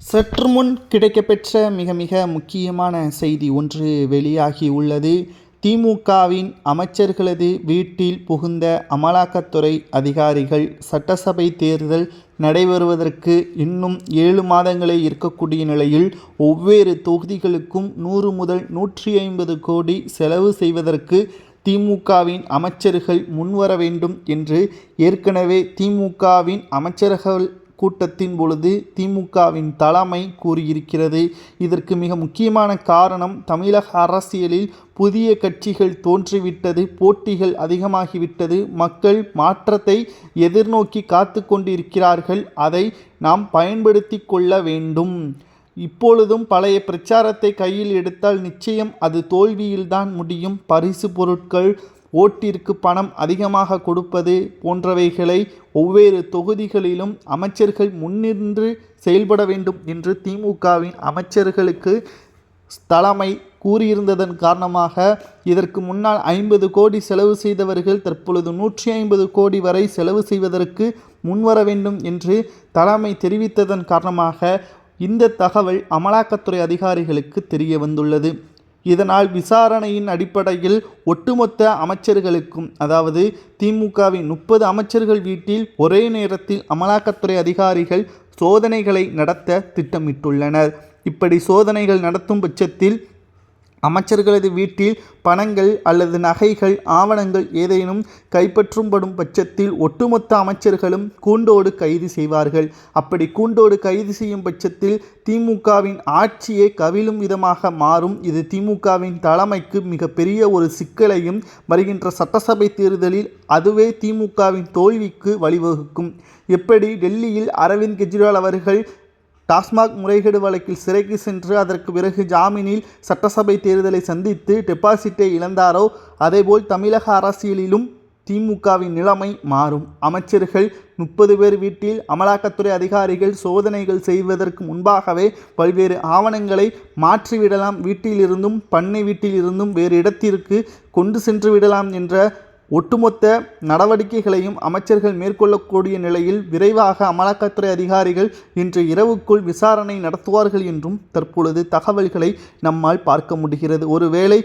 சற்று முன் கிடைக்கப்பெற்ற மிக மிக முக்கியமான செய்தி ஒன்று வெளியாகியுள்ளது. திமுகவின் அமைச்சர்களது வீட்டில் புகுந்த அமலாக்கத்துறை அதிகாரிகள். சட்டசபை தேர்தல் நடைபெறுவதற்கு இன்னும் 7 மாதங்களே இருக்கக்கூடிய நிலையில் ஒவ்வொரு தொகுதிகளுக்கும் 100 முதல் 150 கோடி செலவு செய்வதற்கு திமுகவின் அமைச்சர்கள் முன்வர வேண்டும் என்று ஏற்கனவே திமுகவின் அமைச்சர்கள் கூட்டத்தின் பொழுது திமுகவின் தலைமை கூறியிருக்கிறது. இதற்கு மிக முக்கியமான காரணம் தமிழக அரசியலில் புதிய கட்சிகள் தோன்றிவிட்டது, போட்டிகள் அதிகமாகிவிட்டது, மக்கள் மாற்றத்தை எதிர்நோக்கி காத்து கொண்டிருக்கிறார்கள். அதை நாம் பயன்படுத்தி கொள்ள வேண்டும். இப்பொழுதும் பழைய பிரச்சாரத்தை கையில் எடுத்தால் நிச்சயம் அது தோல்வியில்தான் முடியும். பரிசு பொருட்கள், ஓட்டிற்கு பணம் அதிகமாக கொடுப்பது போன்றவைகளை ஒவ்வொரு தொகுதிகளிலும் அமைச்சர்கள் முன்னின்று செயல்பட வேண்டும் என்று திமுகவின் அமைச்சர்களுக்கு தலைமை கூறியிருந்ததன் காரணமாக இதற்கு முன்னால் 50 கோடி செலவு செய்தவர்கள் தற்பொழுது 150 கோடி வரை செலவு செய்வதற்கு முன்வர வேண்டும் என்று தலைமை தெரிவித்ததன் காரணமாக இந்த தகவல் அமலாக்கத்துறை அதிகாரிகளுக்கு தெரிய வந்துள்ளது. இதனால் விசாரணையின் அடிப்படையில் ஒட்டுமொத்த அமைச்சர்களுக்கும், அதாவது திமுகவின் 30 அமைச்சர்கள் வீட்டில் ஒரே நேரத்தில் அமலாக்கத்துறை அதிகாரிகள் சோதனைகளை நடத்த திட்டமிட்டுள்ளனர். இப்படி சோதனைகள் நடத்தும் பட்சத்தில் அமைச்சர்களது வீட்டில் பணங்கள் அல்லது நகைகள், ஆவணங்கள் ஏதேனும் கைப்பற்றும்படும் பட்சத்தில் ஒட்டுமொத்த அமைச்சர்களும் கூண்டோடு கைது செய்வார்கள். அப்படி கூண்டோடு கைது செய்யும் பட்சத்தில் திமுகவின் ஆட்சியே கவிழும் விதமாக மாறும். இது திமுகவின் தலைமைக்கு மிகப்பெரிய ஒரு சிக்கலையும், வருகின்ற சட்டசபை தேர்தலில் அதுவே திமுகவின் தோல்விக்கு வழிவகுக்கும். எப்படி டெல்லியில் அரவிந்த் கெஜ்ரிவால் அவர்கள் டாஸ்மாக் முறைகேடு வழக்கில் சிறைக்கு சென்று அதற்கு பிறகு ஜாமீனில் சட்டசபை தேர்தலை சந்தித்து டெபாசிட்டை இழந்தாரோ, அதேபோல் தமிழக அரசியலிலும் திமுகவின் நிலைமை மாறும். அமைச்சர்கள் 30 பேர் வீட்டில் அமலாக்கத்துறை அதிகாரிகள் சோதனைகள் செய்வதற்கு முன்பாகவே பல்வேறு ஆவணங்களை மாற்றிவிடலாம், வீட்டிலிருந்தும் பண்ணை வீட்டிலிருந்தும் வேறு இடத்திற்கு கொண்டு சென்று விடலாம் என்ற ஒட்டுமொத்த நடவடிக்கைகளையும் அமைச்சர்கள் மேற்கொள்ளக்கூடிய நிலையில் விரைவாக அமலாக்கத்துறை அதிகாரிகள் இன்று இரவுக்குள் விசாரணை நடத்துவார்கள் என்றும் தற்பொழுது தகவல்களை நம்மால் பார்க்க முடிகிறது. ஒருவேளை